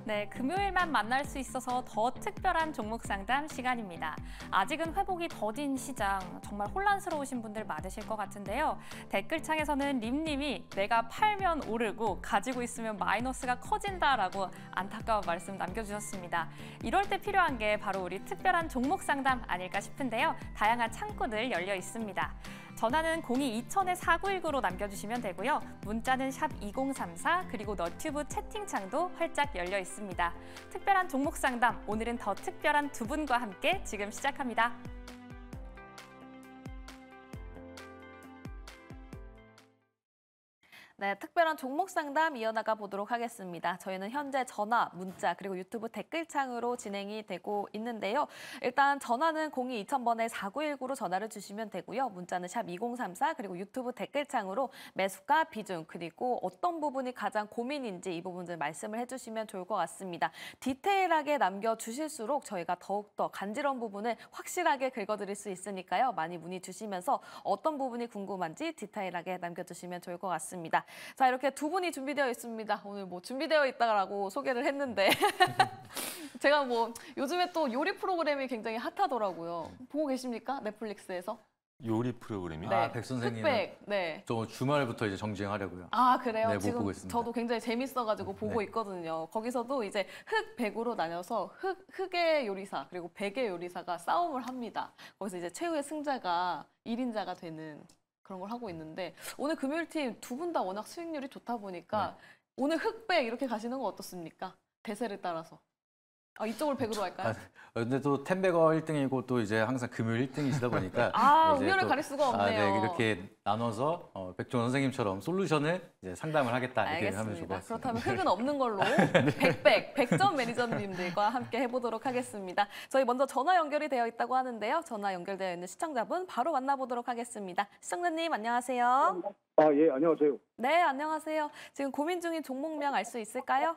네, 금요일만 만날 수 있어서 더 특별한 종목 상담 시간입니다. 아직은 회복이 더딘 시장, 정말 혼란스러우신 분들 많으실 것 같은데요. 댓글창에서는 림님이 내가 팔면 오르고 가지고 있으면 마이너스가 커진다라고 안타까운 말씀 남겨주셨습니다. 이럴 때 필요한 게 바로 우리 특별한 종목 상담 아닐까 싶은데요. 다양한 창구들 열려 있습니다. 전화는 02-2000-4919로 남겨주시면 되고요. 문자는 샵 2034 그리고 너튜브 채팅창도 활짝 열려 있습니다. 특별한 종목 상담, 오늘은 더 특별한 두 분과 함께 지금 시작합니다. 네, 특별한 종목 상담 이어나가 보도록 하겠습니다. 저희는 현재 전화, 문자, 그리고 유튜브 댓글창으로 진행이 되고 있는데요. 일단 전화는 02-2000번에 4919로 전화를 주시면 되고요. 문자는 샵 2034, 그리고 유튜브 댓글창으로 매수가 비중, 그리고 어떤 부분이 가장 고민인지 이 부분들 말씀을 해주시면 좋을 것 같습니다. 디테일하게 남겨주실수록 저희가 더욱더 간지러운 부분을 확실하게 긁어드릴 수 있으니까요. 많이 문의 주시면서 어떤 부분이 궁금한지 디테일하게 남겨주시면 좋을 것 같습니다. 자, 이렇게 두 분이 준비되어 있습니다. 오늘 뭐 준비되어 있다라고 소개를 했는데 제가 뭐 요즘에 또 요리 프로그램이 굉장히 핫하더라고요. 보고 계십니까? 넷플릭스에서? 요리 프로그램이요? 네. 백 선생님. 흑백. 네. 저 주말부터 이제 정주행하려고요. 아, 그래요? 네, 못 지금 보고 있습니다. 저도 굉장히 재밌어가지고 보고 네. 있거든요. 거기서도 이제 흑백으로 나뉘어서 흑의 요리사 그리고 백의 요리사가 싸움을 합니다. 거기서 이제 최후의 승자가 1인자가 되는 그런 걸 하고 있는데 오늘 금요일팀 두 분 다 워낙 수익률이 좋다 보니까 오늘 흑백 이렇게 가시는 거 어떻습니까? 대세를 따라서. 아, 이쪽을 백으로 할까요? 근데 또 텐베거 1등이고 또 이제 항상 금요일 1등이시다 보니까 아, 이제 우열을 또, 가릴 수가 없네요. 네, 이렇게 나눠서 백종원 선생님처럼 솔루션을 이제 상담을 하겠다 이렇게 하면 좋을 것 알겠습니다. 같습니다. 그렇다면 흑은 없는 걸로 백점 매니저님들과 함께 해보도록 하겠습니다. 저희 먼저 전화 연결이 되어 있다고 하는데요. 전화 연결되어 있는 시청자분 바로 만나보도록 하겠습니다. 시청자님 안녕하세요. 아, 예, 안녕하세요. 네, 안녕하세요. 지금 고민 중인 종목명 알 수 있을까요?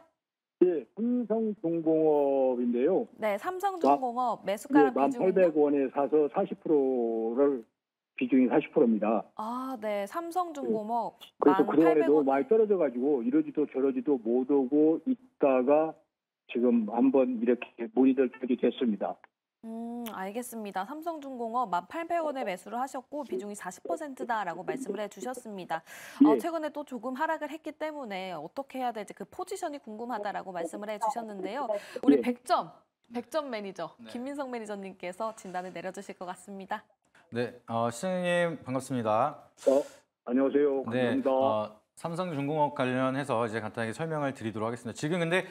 예, 삼성중공업인데요. 네, 삼성중공업 매수가랑 예, 비중은요? 1,800원에 사서 40%를 비중이 40%입니다. 아, 네, 삼성중공업 그래서 그동안에 너무 1,800원. 많이 떨어져가지고 이러지도 저러지도 못 오고 있다가 지금 한번 이렇게 문의를 드리게 됐습니다. 알겠습니다. 삼성중공업 1,800원에 매수를 하셨고 비중이 40%다라고 말씀을 해주셨습니다. 예. 최근에 또 조금 하락을 했기 때문에 어떻게 해야 될지 그 포지션이 궁금하다라고 말씀을 해주셨는데요. 우리 예. 100점 매니저 김민성 매니저님께서 진단을 내려주실 것 같습니다. 네, 시청자님 반갑습니다. 안녕하세요. 네, 감사합니다. 삼성중공업 관련해서 이제 간단하게 설명을 드리도록 하겠습니다. 지금 근데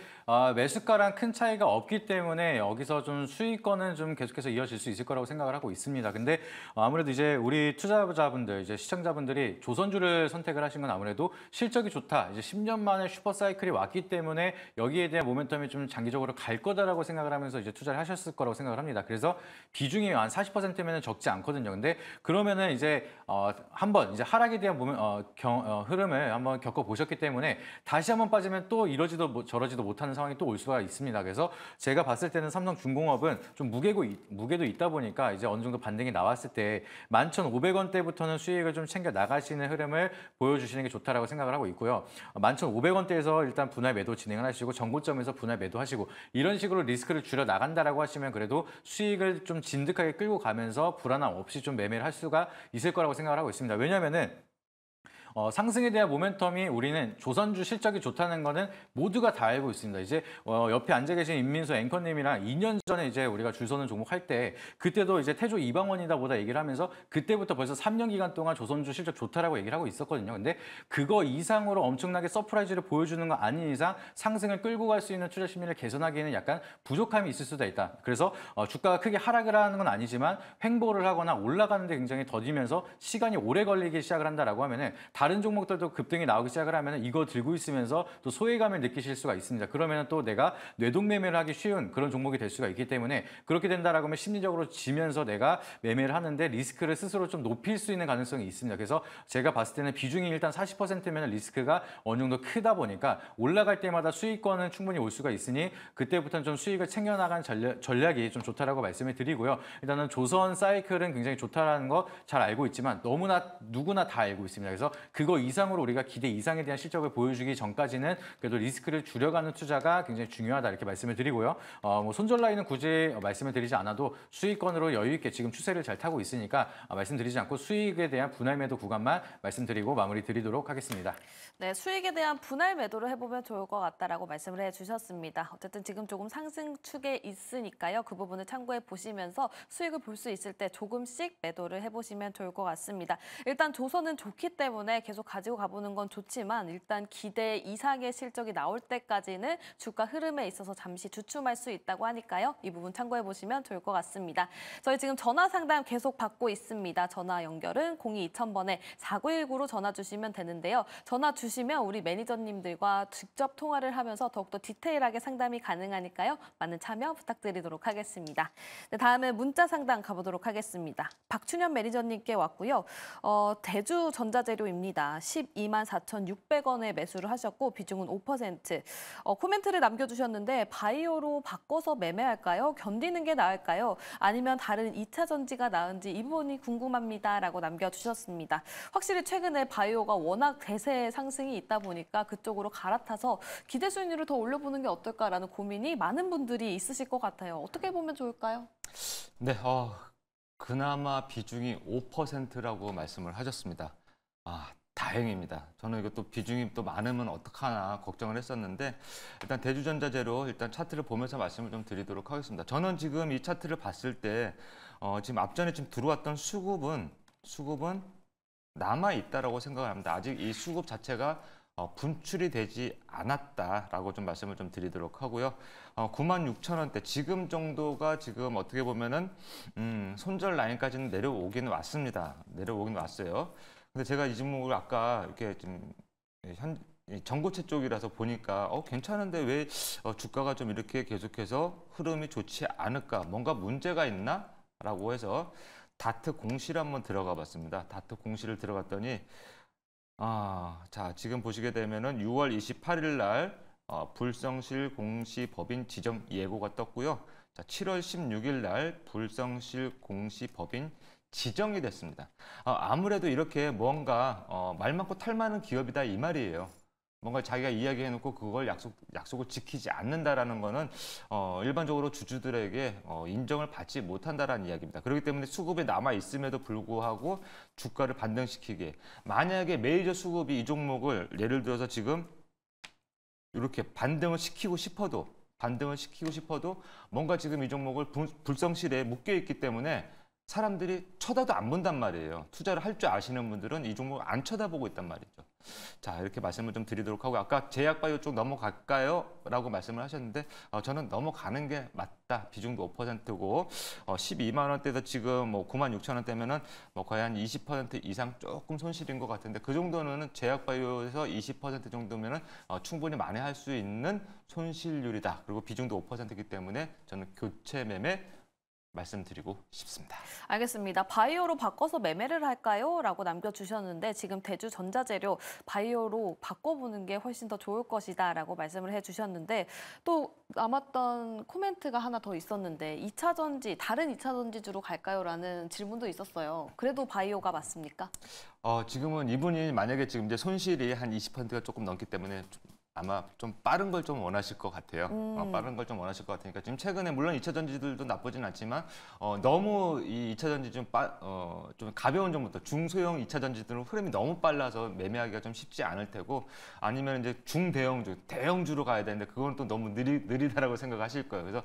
매수가랑 큰 차이가 없기 때문에 여기서 좀 수익권은 좀 계속해서 이어질 수 있을 거라고 생각을 하고 있습니다. 근데 아무래도 이제 우리 투자자분들, 이제 시청자분들이 조선주를 선택을 하신 건 아무래도 실적이 좋다. 이제 10년 만에 슈퍼 사이클이 왔기 때문에 여기에 대한 모멘텀이 좀 장기적으로 갈 거다라고 생각을 하면서 이제 투자를 하셨을 거라고 생각을 합니다. 그래서 비중이 한 40%면은 적지 않거든요. 근데 그러면은 이제 한번 이제 하락에 대한 흐름을 한번 겪어보셨기 때문에 다시 한번 빠지면 또 이러지도 저러지도 못하는 상황이 또 올 수가 있습니다. 그래서 제가 봤을 때는 삼성중공업은 좀 무게도 있다 보니까 이제 어느 정도 반등이 나왔을 때 11,500원대부터는 수익을 좀 챙겨 나가시는 흐름을 보여주시는 게 좋다라고 생각을 하고 있고요. 11,500원대에서 일단 분할 매도 진행을 하시고 정고점에서 분할 매도하시고 이런 식으로 리스크를 줄여 나간다라고 하시면 그래도 수익을 좀 진득하게 끌고 가면서 불안함 없이 좀 매매를 할 수가 있을 거라고 생각을 하고 있습니다. 왜냐하면은 상승에 대한 모멘텀이 우리는 조선주 실적이 좋다는 거는 모두가 다 알고 있습니다. 이제 옆에 앉아 계신 임민수 앵커님이랑 2년 전에 이제 우리가 줄 서는 종목 할 때 그때도 이제 태조 이방원이다 보다 얘기를 하면서 그때부터 벌써 3년 기간 동안 조선주 실적 좋다라고 얘기를 하고 있었거든요. 근데 그거 이상으로 엄청나게 서프라이즈를 보여주는 거 아닌 이상 상승을 끌고 갈 수 있는 투자 심리를 개선하기에는 약간 부족함이 있을 수도 있다. 그래서 주가가 크게 하락을 하는 건 아니지만 횡보를 하거나 올라가는데 굉장히 더디면서 시간이 오래 걸리기 시작을 한다라고 하면은 다른 종목들도 급등이 나오기 시작을 하면 이거 들고 있으면서 또 소외감을 느끼실 수가 있습니다. 그러면 또 내가 뇌동매매를 하기 쉬운 그런 종목이 될 수가 있기 때문에 그렇게 된다라고 하면 심리적으로 지면서 내가 매매를 하는데 리스크를 스스로 좀 높일 수 있는 가능성이 있습니다. 그래서 제가 봤을 때는 비중이 일단 40%면 리스크가 어느 정도 크다 보니까 올라갈 때마다 수익권은 충분히 올 수가 있으니 그때부터는 좀 수익을 챙겨나간 전략이 좀 좋다라고 말씀을 드리고요. 일단은 조선 사이클은 굉장히 좋다라는 거 잘 알고 있지만 너무나 누구나 다 알고 있습니다. 그래서 그거 이상으로 우리가 기대 이상에 대한 실적을 보여주기 전까지는 그래도 리스크를 줄여가는 투자가 굉장히 중요하다 이렇게 말씀을 드리고요. 뭐 손절 라인은 굳이 말씀을 드리지 않아도 수익권으로 여유 있게 지금 추세를 잘 타고 있으니까 말씀드리지 않고 수익에 대한 분할 매도 구간만 말씀드리고 마무리 드리도록 하겠습니다. 네, 수익에 대한 분할 매도를 해보면 좋을 것 같다라고 말씀을 해주셨습니다. 어쨌든 지금 조금 상승축에 있으니까요. 그 부분을 참고해 보시면서 수익을 볼 수 있을 때 조금씩 매도를 해보시면 좋을 것 같습니다. 일단 조선은 좋기 때문에 계속 가지고 가보는 건 좋지만 일단 기대 이상의 실적이 나올 때까지는 주가 흐름에 있어서 잠시 주춤할 수 있다고 하니까요. 이 부분 참고해 보시면 좋을 것 같습니다. 저희 지금 전화 상담 계속 받고 있습니다. 전화 연결은 02-2000번에 4919로 전화 주시면 되는데요. 전화 주시면 우리 매니저님들과 직접 통화를 하면서 더욱더 디테일하게 상담이 가능하니까요. 많은 참여 부탁드리도록 하겠습니다. 네, 다음에 문자 상담 가보도록 하겠습니다. 박춘현 매니저님께 왔고요. 대주전자재료입니다. 124,600원에 매수를 하셨고 비중은 5%. 코멘트를 남겨주셨는데 바이오로 바꿔서 매매할까요? 견디는 게 나을까요? 아니면 다른 2차 전지가 나은지 이 부분이 궁금합니다. 라고 남겨주셨습니다. 확실히 최근에 바이오가 워낙 대세 상승이 있다 보니까 그쪽으로 갈아타서 기대 수익률을 더 올려보는 게 어떨까라는 고민이 많은 분들이 있으실 것 같아요. 어떻게 보면 좋을까요? 네, 그나마 비중이 5%라고 말씀을 하셨습니다. 다행입니다. 저는 이것도 비중이 또 많으면 어떡하나 걱정을 했었는데 일단 대주전자재료 일단 차트를 보면서 말씀을 좀 드리도록 하겠습니다. 저는 지금 이 차트를 봤을 때 지금 앞전에 지금 들어왔던 수급은 남아 있다라고 생각을 합니다. 아직 이 수급 자체가 분출이 되지 않았다라고 좀 말씀을 좀 드리도록 하고요. 96,000원대 지금 정도가 지금 어떻게 보면은 손절 라인까지는 내려오기는 왔습니다. 내려오긴 왔어요. 근데 제가 이 종목을 아까 이렇게 좀 전고체 쪽이라서 보니까 괜찮은데 왜 주가가 좀 이렇게 계속해서 흐름이 좋지 않을까? 뭔가 문제가 있나? 라고 해서 다트 공시를 한번 들어가 봤습니다. 다트 공시를 들어갔더니 자, 지금 보시게 되면은 6월 28일 날 불성실 공시 법인 지정 예고가 떴고요. 자, 7월 16일 날 불성실 공시 법인 지정이 됐습니다. 아무래도 이렇게 뭔가 말 많고 탈 많은 기업이다 이 말이에요. 뭔가 자기가 이야기해놓고 그걸 약속을 지키지 않는다라는 거는 일반적으로 주주들에게 인정을 받지 못한다라는 이야기입니다. 그렇기 때문에 수급이 남아 있음에도 불구하고 주가를 반등시키게 만약에 메이저 수급이 이 종목을 예를 들어서 지금 이렇게 반등을 시키고 싶어도 뭔가 지금 이 종목을 불성실에 묶여 있기 때문에 사람들이 쳐다도 안 본단 말이에요. 투자를 할 줄 아시는 분들은 이 종목을 안 쳐다보고 있단 말이죠. 자, 이렇게 말씀을 좀 드리도록 하고 아까 제약바이오 쪽 넘어갈까요? 라고 말씀을 하셨는데 저는 넘어가는 게 맞다. 비중도 5%고 12만 원대에서 지금 뭐 96,000원대면은 뭐 거의 한 20% 이상 조금 손실인 것 같은데 그 정도는 제약바이오에서 20% 정도면은 충분히 만회할 수 있는 손실률이다. 그리고 비중도 5%이기 때문에 저는 교체 매매 말씀드리고 싶습니다. 알겠습니다. 바이오로 바꿔서 매매를 할까요? 라고 남겨주셨는데 지금 대주전자재료 바이오로 바꿔보는 게 훨씬 더 좋을 것이다 라고 말씀을 해주셨는데 또 남았던 코멘트가 하나 더 있었는데 2차 전지, 다른 2차 전지주로 갈까요? 라는 질문도 있었어요. 그래도 바이오가 맞습니까? 지금은 이분이 만약에 지금 이제 손실이 한 20%가 조금 넘기 때문에 아마 좀 빠른 걸 좀 원하실 것 같아요. 빠른 걸 좀 원하실 것 같으니까 지금 최근에 물론 2차 전지들도 나쁘진 않지만 너무 이 2차 전지 좀 가벼운 종부터 중소형 2차 전지들은 흐름이 너무 빨라서 매매하기가 좀 쉽지 않을 테고 아니면 이제 중대형주, 대형주로 가야 되는데 그건 또 너무 느리다라고 생각하실 거예요. 그래서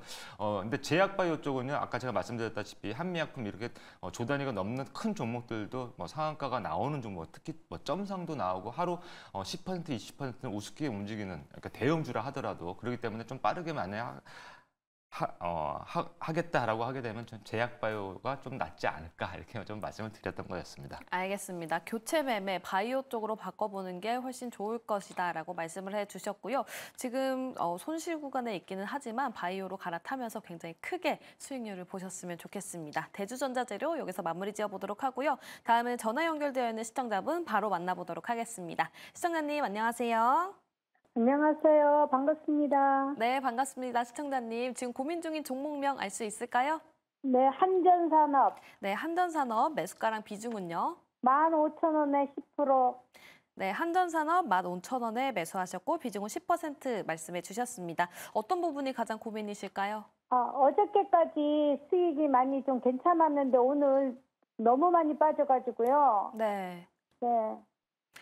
근데 제약바이오 쪽은요, 아까 제가 말씀드렸다시피 한미약품 이렇게 조 단위가 넘는 큰 종목들도 뭐 상한가가 나오는 종목, 특히 뭐 점상도 나오고 하루 10% 20%는 우습게 움직이는 그러니까 대형주라 하더라도 그렇기 때문에 좀 빠르게 하겠다라고 하게 되면 좀 제약바이오가 좀 낫지 않을까 이렇게 좀 말씀을 드렸던 거였습니다. 알겠습니다. 교체 매매 바이오 쪽으로 바꿔보는 게 훨씬 좋을 것이다라고 말씀을 해주셨고요. 지금 손실 구간에 있기는 하지만 바이오로 갈아타면서 굉장히 크게 수익률을 보셨으면 좋겠습니다. 대주전자재료 여기서 마무리 지어보도록 하고요. 다음은 전화 연결되어 있는 시청자분 바로 만나보도록 하겠습니다. 시청자님 안녕하세요. 안녕하세요. 반갑습니다. 네, 반갑습니다. 시청자님. 지금 고민 중인 종목명 알 수 있을까요? 네, 한전산업. 네, 한전산업 매수가랑 비중은요? 15,000원에 10%. 네, 한전산업 15,000원에 매수하셨고 비중은 10% 말씀해 주셨습니다. 어떤 부분이 가장 고민이실까요? 어저께까지 수익이 많이 좀 괜찮았는데 오늘 너무 많이 빠져가지고요. 네. 네.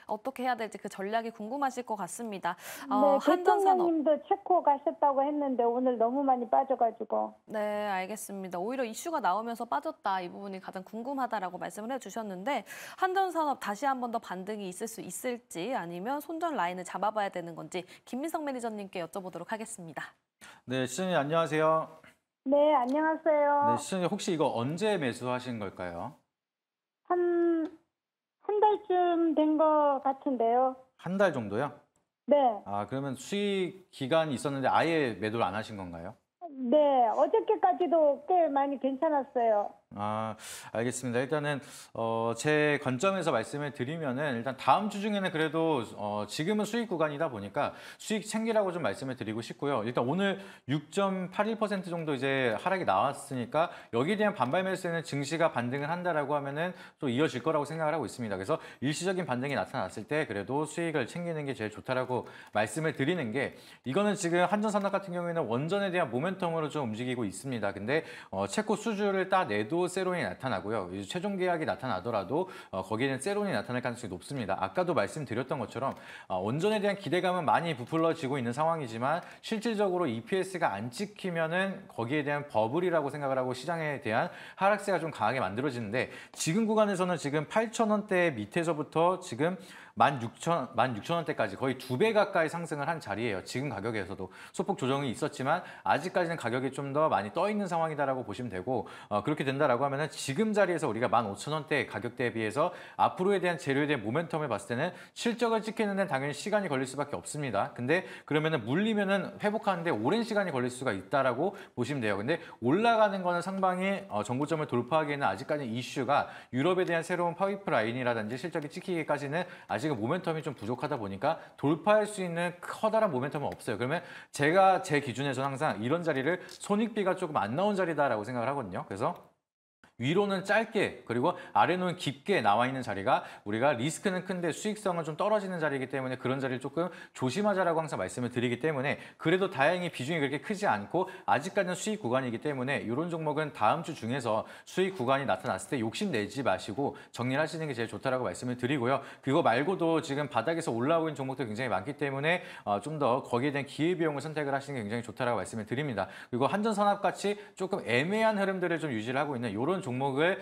어떻게 해야 될지 그 전략이 궁금하실 것 같습니다. 네, 한전산업. 대통령님도 체코 가셨다고 했는데 오늘 너무 많이 빠져가지고. 네, 알겠습니다. 오히려 이슈가 나오면서 빠졌다. 이 부분이 가장 궁금하다라고 말씀을 해주셨는데 한전산업 다시 한 번 더 반등이 있을 수 있을지 아니면 손절 라인을 잡아봐야 되는 건지 김민석 매니저님께 여쭤보도록 하겠습니다. 네, 시청자 안녕하세요. 네, 안녕하세요. 네, 시청자 혹시 이거 언제 매수하신 걸까요? 한 달쯤 된 것 같은데요. 한 달 정도요? 네. 그러면 수익 기간이 있었는데 아예 매도를 안 하신 건가요? 네, 어저께까지도 꽤 많이 괜찮았어요. 알겠습니다. 일단은 제 관점에서 말씀을 드리면은 일단 다음 주 중에는 그래도 지금은 수익 구간이다 보니까 수익 챙기라고 좀 말씀을 드리고 싶고요. 일단 오늘 6.81% 정도 이제 하락이 나왔으니까 여기에 대한 반발 매수에는 증시가 반등을 한다라고 하면은 또 이어질 거라고 생각을 하고 있습니다. 그래서 일시적인 반등이 나타났을 때 그래도 수익을 챙기는 게 제일 좋다라고 말씀을 드리는 게 이거는 지금 한전산업 같은 경우에는 원전에 대한 모멘텀으로 좀 움직이고 있습니다. 근데 체코 수주를 따내도 세론이 나타나고요. 이제 최종 계약이 나타나더라도 거기에는 세론이 나타날 가능성이 높습니다. 아까도 말씀드렸던 것처럼 원전에 대한 기대감은 많이 부풀러지고 있는 상황이지만 실질적으로 EPS가 안 찍히면은 거기에 대한 버블이라고 생각을 하고 시장에 대한 하락세가 좀 강하게 만들어지는데 지금 구간에서는 지금 8,000원대 밑에서부터 지금 16,000원대까지 거의 2배 가까이 상승을 한 자리예요. 지금 가격에서도 소폭 조정이 있었지만 아직까지는 가격이 좀 더 많이 떠 있는 상황이다라고 보시면 되고 그렇게 된다라고 하면은 지금 자리에서 우리가 15,000원대 가격대에 비해서 앞으로에 대한 재료에 대한 모멘텀을 봤을 때는 실적을 찍히는 데는 당연히 시간이 걸릴 수밖에 없습니다. 근데 그러면은 물리면은 회복하는데 오랜 시간이 걸릴 수가 있다라고 보시면 돼요. 근데 올라가는 거는 상방이 정고점을 돌파하기에는 아직까지 이슈가 유럽에 대한 새로운 파이프라인이라든지 실적이 찍히기까지는 아직은 모멘텀이 좀 부족하다 보니까 돌파할 수 있는 커다란 모멘텀은 없어요. 그러면 제가 제 기준에서는 항상 이런 자리를 손익비가 조금 안 나온 자리다라고 생각을 하거든요. 그래서 위로는 짧게 그리고 아래로는 깊게 나와 있는 자리가 우리가 리스크는 큰데 수익성은 좀 떨어지는 자리이기 때문에 그런 자리를 조금 조심하자라고 항상 말씀을 드리기 때문에 그래도 다행히 비중이 그렇게 크지 않고 아직까지는 수익 구간이기 때문에 이런 종목은 다음 주 중에서 수익 구간이 나타났을 때 욕심내지 마시고 정리를 하시는 게 제일 좋다라고 말씀을 드리고요. 그거 말고도 지금 바닥에서 올라오고 있는 종목도 굉장히 많기 때문에 좀 더 거기에 대한 기회비용을 선택을 하시는 게 굉장히 좋다라고 말씀을 드립니다. 그리고 한전산업같이 조금 애매한 흐름들을 좀 유지를 하고 있는 이런 종목을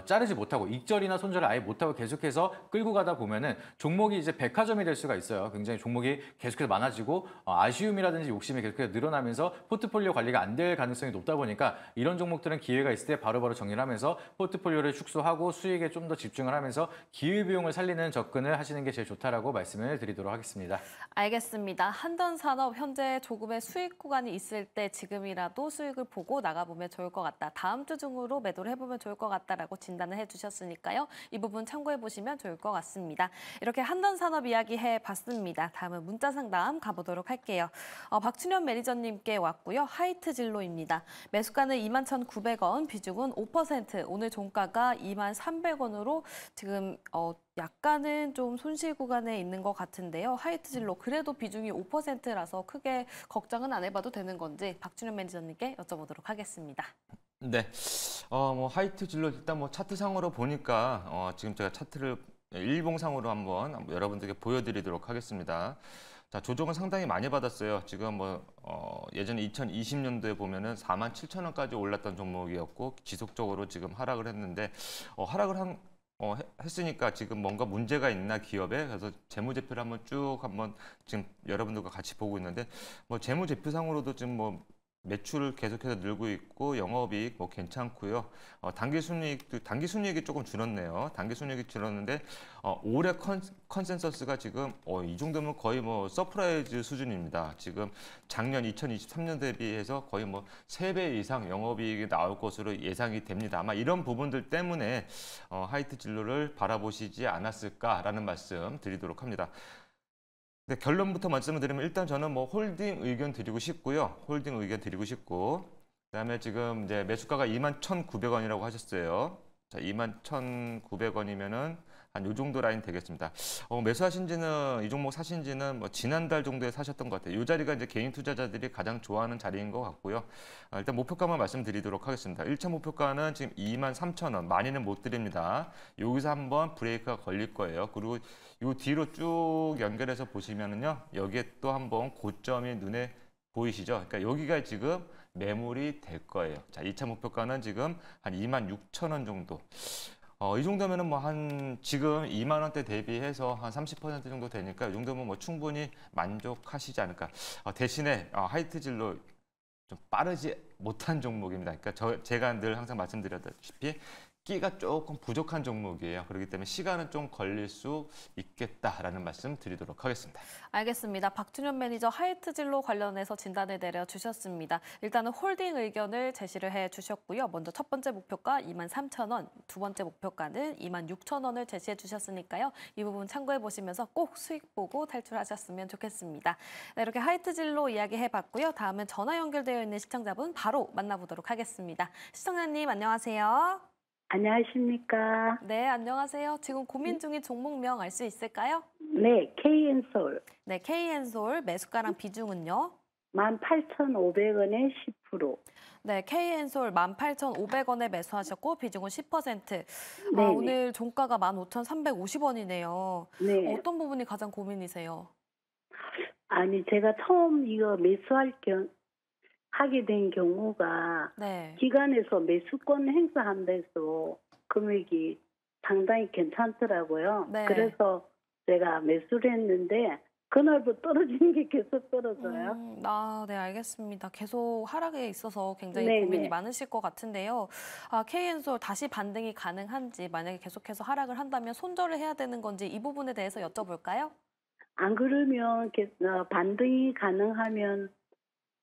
자르지 못하고 익절이나 손절을 아예 못하고 계속해서 끌고 가다 보면은 종목이 이제 백화점이 될 수가 있어요. 굉장히 종목이 계속해서 많아지고 아쉬움이라든지 욕심이 계속해서 늘어나면서 포트폴리오 관리가 안 될 가능성이 높다 보니까 이런 종목들은 기회가 있을 때 바로바로 정리를 하면서 포트폴리오를 축소하고 수익에 좀 더 집중을 하면서 기회비용을 살리는 접근을 하시는 게 제일 좋다라고 말씀을 드리도록 하겠습니다. 알겠습니다. 한전산업 현재 조금의 수익 구간이 있을 때 지금이라도 수익을 보고 나가보면 좋을 것 같다. 다음 주 중으로 매도를 해보면 좋을 것 같다라고 진단을 해주셨으니까요. 이 부분 참고해보시면 좋을 것 같습니다. 이렇게 한전산업 이야기 해봤습니다. 다음은 문자 상담 가보도록 할게요. 박춘현 매니저님께 왔고요. 하이트 진로입니다. 매수가는 21,900원, 비중은 5%, 오늘 종가가 23,300원으로 지금 약간은 좀 손실 구간에 있는 것 같은데요. 하이트 진로 그래도 비중이 5%라서 크게 걱정은 안 해봐도 되는 건지 박준현 매니저님께 여쭤보도록 하겠습니다. 네, 뭐 하이트 진로 일단 뭐 차트상으로 보니까 지금 제가 차트를 일봉상으로 한번 여러분들께 보여드리도록 하겠습니다. 자, 조정은 상당히 많이 받았어요. 지금 뭐 예전에 2020년도에 보면은 47,000원까지 올랐던 종목이었고 지속적으로 지금 하락을 했는데 하락을 했으니까 지금 뭔가 문제가 있나 기업에 그래서 재무제표를 한번 지금 여러분들과 같이 보고 있는데 뭐 재무제표상으로도 지금 뭐 매출을 계속해서 늘고 있고 영업이익 뭐 괜찮고요. 단기순이익이 조금 줄었네요. 단기순이익이 줄었는데 올해 컨센서스가 지금 이 정도면 거의 뭐 서프라이즈 수준입니다. 지금 작년 2023년 대비해서 거의 뭐 3배 이상 영업이익이 나올 것으로 예상이 됩니다. 아마 이런 부분들 때문에 하이트 진로를 바라보시지 않았을까라는 말씀 드리도록 합니다. 네, 결론부터 말씀을 드리면 일단 저는 뭐 홀딩 의견 드리고 싶고요. 홀딩 의견 드리고 싶고 그다음에 지금 이제 매수가가 21,900원이라고 하셨어요. 자, 21,900원이면은 한 요 정도 라인 되겠습니다. 매수하신 지는 이 종목 사신 지는 뭐 지난달 정도에 사셨던 것 같아요. 이 자리가 이제 개인 투자자들이 가장 좋아하는 자리인 것 같고요. 일단 목표가만 말씀드리도록 하겠습니다. 1차 목표가는 지금 23,000원, 많이는 못 드립니다. 여기서 한번 브레이크가 걸릴 거예요. 그리고 요 뒤로 쭉 연결해서 보시면은요, 여기에 또 한번 고점이 눈에 보이시죠? 그러니까 여기가 지금 매물이 될 거예요. 자, 2차 목표가는 지금 한 26,000원 정도. 이 정도면은 뭐 한 지금 2만 원대 대비해서 한 30% 정도 되니까 이 정도면 뭐 충분히 만족하시지 않을까. 대신에 하이트진로 좀 빠르지 못한 종목입니다. 그러니까 제가 늘 항상 말씀드렸다시피 끼가 조금 부족한 종목이에요. 그렇기 때문에 시간은 좀 걸릴 수 있겠다라는 말씀 드리도록 하겠습니다. 알겠습니다. 박준현 매니저 하이트진로 관련해서 진단을 내려주셨습니다. 일단은 홀딩 의견을 제시를 해주셨고요. 먼저 첫 번째 목표가 23,000원, 두 번째 목표가는 26,000원을 제시해 주셨으니까요. 이 부분 참고해 보시면서 꼭 수익 보고 탈출하셨으면 좋겠습니다. 네, 이렇게 하이트진로 이야기해봤고요. 다음은 전화 연결되어 있는 시청자분 바로 만나보도록 하겠습니다. 시청자님 안녕하세요. 안녕하십니까? 네, 안녕하세요. 지금 고민 중인 종목명 알 수 있을까요? 네, KN솔 네, KN솔 매수가랑 비중은요? 18,500원에 10%. 네, KN솔 18,500원에 매수하셨고 비중은 10%. 네네. 오늘 종가가 15,350원이네요. 네. 어떤 부분이 가장 고민이세요? 아니, 제가 처음 이거 하게 된 경우가 네. 기관에서 매수권 행사한다해서 금액이 상당히 괜찮더라고요. 네. 그래서 제가 매수를 했는데 그날부터 떨어지는 게 계속 떨어져요. 네, 알겠습니다. 계속 하락에 있어서 굉장히 네네. 고민이 많으실 것 같은데요. KN솔 다시 반등이 가능한지, 만약에 계속해서 하락을 한다면 손절을 해야 되는 건지 이 부분에 대해서 여쭤볼까요? 안 그러면 반등이 가능하면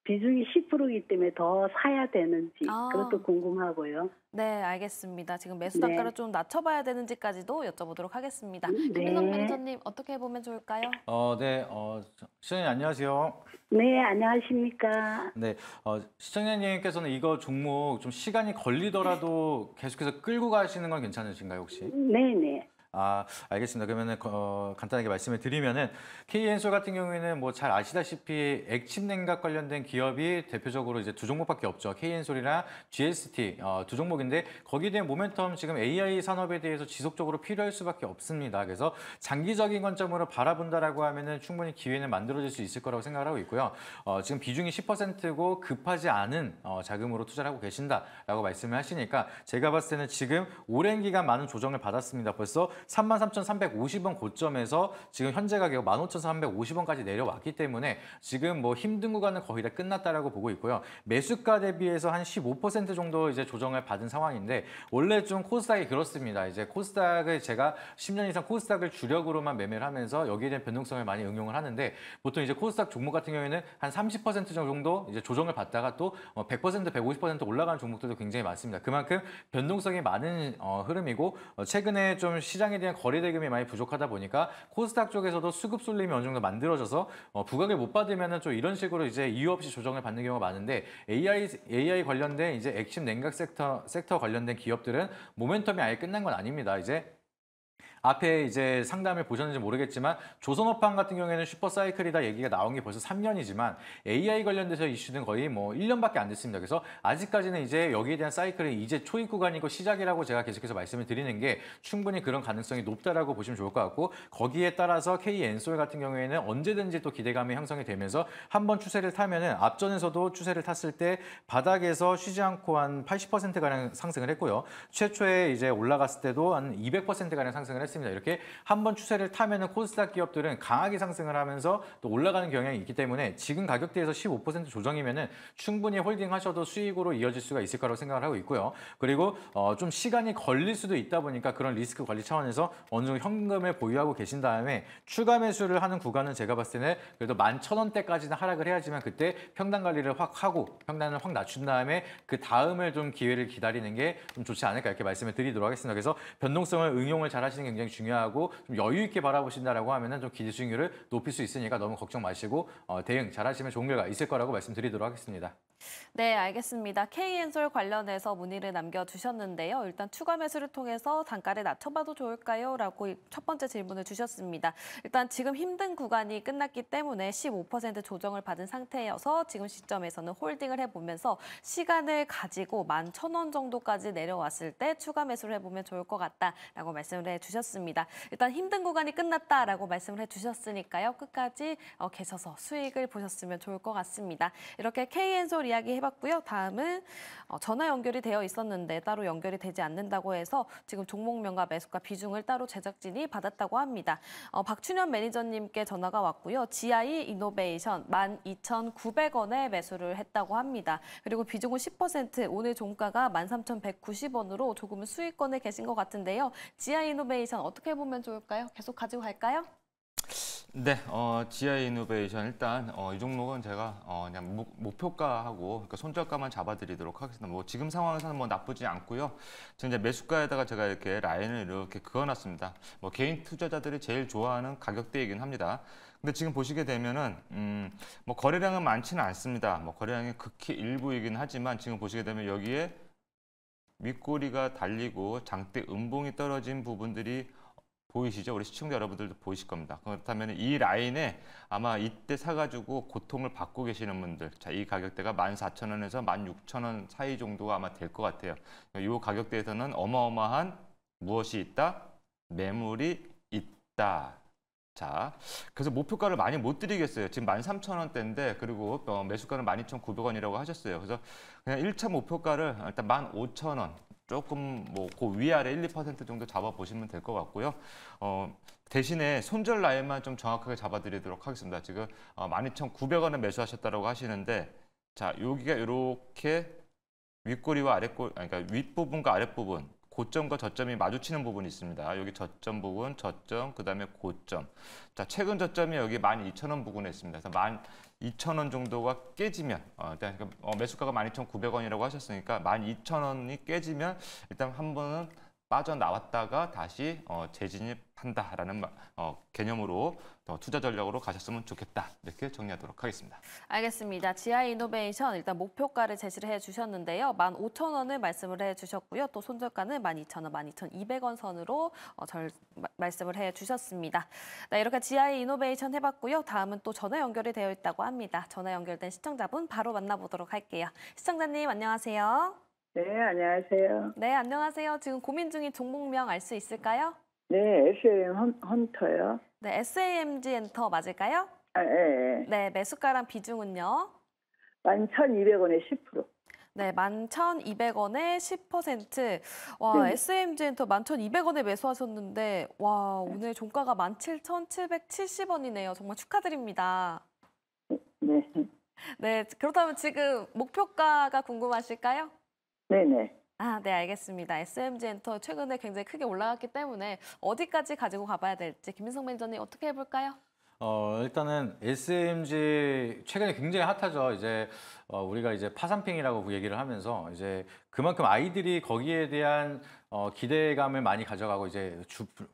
비중이 10%이기 때문에 더 사야 되는지 그것도 궁금하고요. 네, 알겠습니다. 지금 매수 네. 단가를 좀 낮춰봐야 되는지까지도 여쭤보도록 하겠습니다. 네. 김민성 매니저님 어떻게 보면 좋을까요? 네, 시청자님 안녕하세요. 네, 안녕하십니까? 네, 시청자님께서는 이거 종목 좀 시간이 걸리더라도 계속해서 끌고 가시는 건 괜찮으신가요, 혹시? 네네. 알겠습니다. 그러면은 간단하게 말씀을 드리면은 KN솔 같은 경우에는 뭐 잘 아시다시피 액침 냉각 관련된 기업이 대표적으로 이제 두 종목밖에 없죠. KN솔이랑 GST 두 종목인데 거기에 대한 모멘텀 지금 AI 산업에 대해서 지속적으로 필요할 수밖에 없습니다. 그래서 장기적인 관점으로 바라본다라고 하면은 충분히 기회는 만들어질 수 있을 거라고 생각을 하고 있고요. 지금 비중이 10%고 급하지 않은 자금으로 투자를 하고 계신다라고 말씀을 하시니까 제가 봤을 때는 지금 오랜 기간 많은 조정을 받았습니다. 벌써 33,350원 고점에서 지금 현재 가격 15,350원까지 내려왔기 때문에 지금 뭐 힘든 구간은 거의 다 끝났다라고 보고 있고요. 매수가 대비해서 한 15% 정도 이제 조정을 받은 상황인데 원래 좀 코스닥이 그렇습니다. 이제 코스닥을 제가 10년 이상 코스닥을 주력으로만 매매를 하면서 여기에 대한 변동성을 많이 응용을 하는데 보통 이제 코스닥 종목 같은 경우에는 한 30% 정도 이제 조정을 받다가 또 100%, 150% 올라가는 종목들도 굉장히 많습니다. 그만큼 변동성이 많은 흐름이고 최근에 좀 시장에 대한 거래 대금이 많이 부족하다 보니까 코스닥 쪽에서도 수급 쏠림이 어느 정도 만들어져서 부각을 못 받으면은 좀 이런 식으로 이제 이유 없이 조정을 받는 경우가 많은데 AI 관련된 이제 액침 냉각 섹터 관련된 기업들은 모멘텀이 아예 끝난 건 아닙니다. 이제 앞에 이제 상담을 보셨는지 모르겠지만 조선업황 같은 경우에는 슈퍼사이클이다 얘기가 나온 게 벌써 3년이지만 AI 관련돼서 이슈는 거의 뭐 1년밖에 안 됐습니다. 그래서 아직까지는 이제 여기에 대한 사이클이 이제 초입 구간이고 시작이라고 제가 계속해서 말씀을 드리는 게 충분히 그런 가능성이 높다라고 보시면 좋을 것 같고 거기에 따라서 KN솔 같은 경우에는 언제든지 또 기대감이 형성이 되면서 한번 추세를 타면은 앞전에서도 추세를 탔을 때 바닥에서 쉬지 않고 한 80%가량 상승을 했고요. 최초에 이제 올라갔을 때도 한 200%가량 상승을 했습니다. 이렇게 한번 추세를 타면은 코스닥 기업들은 강하게 상승을 하면서 또 올라가는 경향이 있기 때문에 지금 가격대에서 15% 조정이면은 충분히 홀딩하셔도 수익으로 이어질 수가 있을 거라고 생각을 하고 있고요. 그리고 좀 시간이 걸릴 수도 있다 보니까 그런 리스크 관리 차원에서 어느 정도 현금을 보유하고 계신 다음에 추가 매수를 하는 구간은 제가 봤을 때는 그래도 11,000원대까지는 하락을 해야지만 그때 평단 관리를 확 하고 평단을 확 낮춘 다음에 그 다음을 좀 기회를 기다리는 게 좀 좋지 않을까 이렇게 말씀을 드리도록 하겠습니다. 그래서 변동성을 응용을 잘 하시는 게 굉장히 중요하고 좀 여유 있게 바라보신다라고 하면은 좀 기대 수익률을 높일 수 있으니까 너무 걱정 마시고 대응 잘하시면 좋은 결과 있을 거라고 말씀드리도록 하겠습니다. 네, 알겠습니다. K엔솔 관련해서 문의를 남겨주셨는데요. 일단 추가 매수를 통해서 단가를 낮춰봐도 좋을까요? 라고 첫 번째 질문을 주셨습니다. 일단 지금 힘든 구간이 끝났기 때문에 15% 조정을 받은 상태여서 지금 시점에서는 홀딩을 해보면서 시간을 가지고 11,000원 정도까지 내려왔을 때 추가 매수를 해보면 좋을 것 같다라고 말씀을 해주셨습니다. 일단 힘든 구간이 끝났다라고 말씀을 해주셨으니까요. 끝까지 계셔서 수익을 보셨으면 좋을 것 같습니다. 이렇게 K엔솔 이야기 해봤고요. 다음은 전화 연결이 되어 있었는데 따로 연결이 되지 않는다고 해서 지금 종목명과 매수가 비중을 따로 제작진이 받았다고 합니다. 박춘현 매니저님께 전화가 왔고요. GI 이노베이션 12,900원에 매수를 했다고 합니다. 그리고 비중은 10%, 오늘 종가가 13,190원으로 조금은 수익권에 계신 것 같은데요. GI 이노베이션 어떻게 보면 좋을까요? 계속 가지고 갈까요? 네, GI 이노베이션 일단 이 종목은 제가 그냥 목표가하고 그러니까 손절가만 잡아드리도록 하겠습니다. 뭐 지금 상황에서는 뭐 나쁘지 않고요. 지금 이제 매수가에다가 제가 이렇게 라인을 이렇게 그어놨습니다. 뭐 개인 투자자들이 제일 좋아하는 가격대이긴 합니다. 근데 지금 보시게 되면은 뭐 거래량은 많지는 않습니다. 뭐 거래량이 극히 일부이긴 하지만 지금 보시게 되면 여기에 윗꼬리가 달리고 장대 음봉이 떨어진 부분들이 보이시죠? 우리 시청자 여러분들도 보이실 겁니다. 그렇다면 이 라인에 아마 이때 사가지고 고통을 받고 계시는 분들, 자, 이 가격대가 14,000원에서 16,000원 사이 정도가 아마 될 것 같아요. 이 가격대에서는 어마어마한 무엇이 있다? 매물이 있다. 자, 그래서 목표가를 많이 못 드리겠어요. 지금 13,000원대인데 그리고 매수가는 12,900원이라고 하셨어요. 그래서 그냥 1차 목표가를 일단 15,000원. 조금 뭐 그 위아래 1, 2% 정도 잡아보시면 될 것 같고요. 대신에 손절 라인만 좀 정확하게 잡아드리도록 하겠습니다. 지금 12,900원에 매수하셨다고 하시는데 자, 여기가 이렇게 윗꼬리와 아랫꼬리, 그러니까 윗부분과 아랫부분, 고점과 저점이 마주치는 부분이 있습니다. 여기 저점 부분, 저점, 그 다음에 고점. 자, 최근 저점이 여기 12,000원 부근에 있습니다. 그래서 12,000원 정도가 깨지면, 일단 매수가가 12,900원이라고 하셨으니까 12,000원이 깨지면 일단 한 번은 빠져나왔다가 다시 재진입한다라는 개념으로 투자 전략으로 가셨으면 좋겠다. 이렇게 정리하도록 하겠습니다. 알겠습니다. GI 이노베이션 일단 목표가를 제시를 해주셨는데요. 15,000원을 말씀을 해주셨고요. 또 손절가는 12,000원, 12,200원 선으로 말씀을 해주셨습니다. 네, 이렇게 GI 이노베이션 해봤고요. 다음은 또 전화 연결이 되어 있다고 합니다. 전화 연결된 시청자분 바로 만나보도록 할게요. 시청자님 안녕하세요. 네, 안녕하세요. 네, 안녕하세요. 지금 고민 중인 종목명 알 수 있을까요? 네, SM 헌터요. 네, SAMG 엔터 맞을까요? 아, 예. 네, 매수가랑 비중은요? 11,200원에 10%. 네, 11,200원에 10%. 와, 네. SAMG 엔터 11,200원에 매수하셨는데 와, 오늘 종가가 17,770원이네요. 정말 축하드립니다. 네, 네, 그렇다면 지금 목표가가 궁금하실까요? 네네. 아, 네, 알겠습니다. SMG 엔터 최근에 굉장히 크게 올라갔기 때문에 어디까지 가지고 가봐야 될지 김민성 매니저님 어떻게 해볼까요? 일단은 SMG 최근에 굉장히 핫하죠. 이제 우리가 이제 파산핑이라고 얘기를 하면서 이제 그만큼 아이들이 거기에 대한 기대감을 많이 가져가고 이제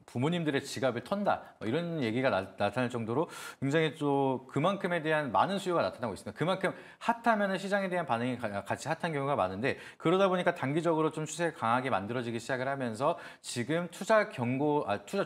부모님들의 지갑을 턴다 이런 얘기가 나타날 정도로 굉장히 또 그만큼에 대한 많은 수요가 나타나고 있습니다. 그만큼 핫하면 시장에 대한 반응이 같이 핫한 경우가 많은데 그러다 보니까 단기적으로 좀 추세가 강하게 만들어지기 시작을 하면서 지금 투자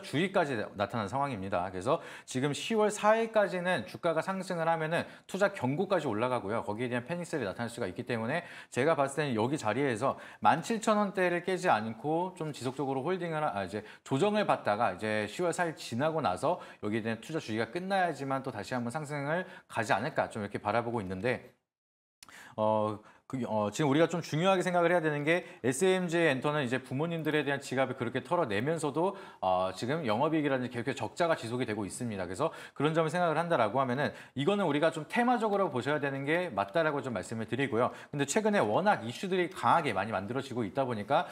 주의까지 나타난 상황입니다. 그래서 지금 10월 4일까지는 주가가 상승을 하면은 투자 경고까지 올라가고요. 거기에 대한 패닉셀이 나타날 수가 있기 때문에 제가 봤을 때는 여기 자리에서 17,000원대를 깨지 않고 좀 지속적으로 이제 조정을 받다가 이제 10월 4일 지나고 나서 여기에 대한 투자 주기가 끝나야지만 또 다시 한번 상승을 가지 않을까 좀 이렇게 바라보고 있는데 지금 우리가 좀 중요하게 생각을 해야 되는 게 SMG 엔터는 이제 부모님들에 대한 지갑을 그렇게 털어내면서도 지금 영업이익이라든지 계속 적자가 지속이 되고 있습니다. 그래서 그런 점을 생각을 한다라고 하면은 이거는 우리가 좀 테마적으로 보셔야 되는 게 맞다라고 좀 말씀을 드리고요. 근데 최근에 워낙 이슈들이 강하게 많이 만들어지고 있다 보니까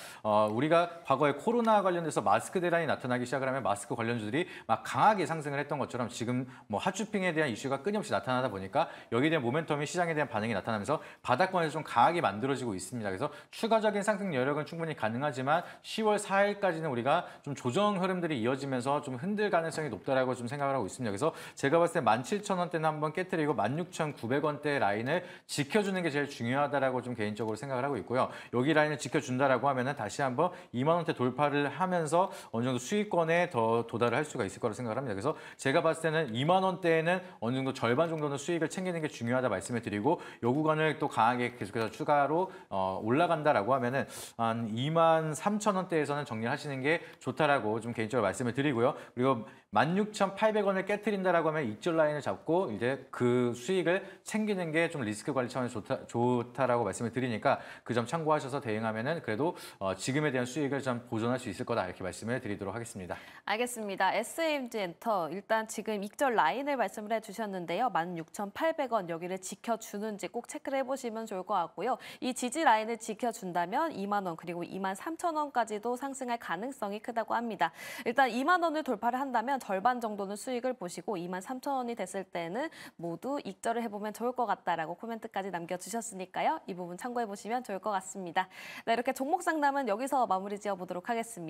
우리가 과거에 코로나 관련돼서 마스크 대란이 나타나기 시작을 하면 마스크 관련주들이 막 강하게 상승을 했던 것처럼 지금 뭐 핫쇼핑에 대한 이슈가 끊임없이 나타나다 보니까 여기에 대한 모멘텀이 시장에 대한 반응이 나타나면서 바닥권에서 좀 강하게 만들어지고 있습니다. 그래서 추가적인 상승 여력은 충분히 가능하지만 10월 4일까지는 우리가 좀 조정 흐름들이 이어지면서 좀 흔들 가능성이 높다라고 좀 생각을 하고 있습니다. 그래서 제가 봤을 때 17,000원대는 한번 깨트리고 16,900원대 라인을 지켜주는 게 제일 중요하다라고 좀 개인적으로 생각을 하고 있고요. 여기 라인을 지켜준다라고 하면은 다시 한번 2만 원대 돌파를 하면서 어느 정도 수익권에 더 도달을 할 수가 있을 거라고 생각을 합니다. 그래서 제가 봤을 때는 2만 원대에는 어느 정도 절반 정도는 수익을 챙기는 게 중요하다 말씀을 드리고 요 구간을 또 강하게 계속해서 추가로 올라간다라고 하면은 한 2만 3천 원대에서는 정리하시는 게 좋다라고 좀 개인적으로 말씀을 드리고요. 그리고 16,800원을 깨트린다라고 하면 익절 라인을 잡고 이제 그 수익을 챙기는 게 좀 리스크 관리 차원에서 좋다라고 말씀을 드리니까 그 점 참고하셔서 대응하면은 그래도 지금에 대한 수익을 좀 보존할 수 있을 거다 이렇게 말씀을 드리도록 하겠습니다. 알겠습니다. SMG 엔터 일단 지금 익절 라인을 말씀을 해주셨는데요. 16,800원 여기를 지켜주는지 꼭 체크를 해보시면 좋을 것 같고요. 이 지지 라인을 지켜준다면 2만 원 그리고 2만 3천 원까지도 상승할 가능성이 크다고 합니다. 일단 2만 원을 돌파를 한다면 절반 정도는 수익을 보시고 2만 3천 원이 됐을 때는 모두 익절을 해보면 좋을 것 같다라고 코멘트까지 남겨주셨으니까요. 이 부분 참고해보시면 좋을 것 같습니다. 네, 이렇게 종목 상담은 여기서 마무리 지어보도록 하겠습니다.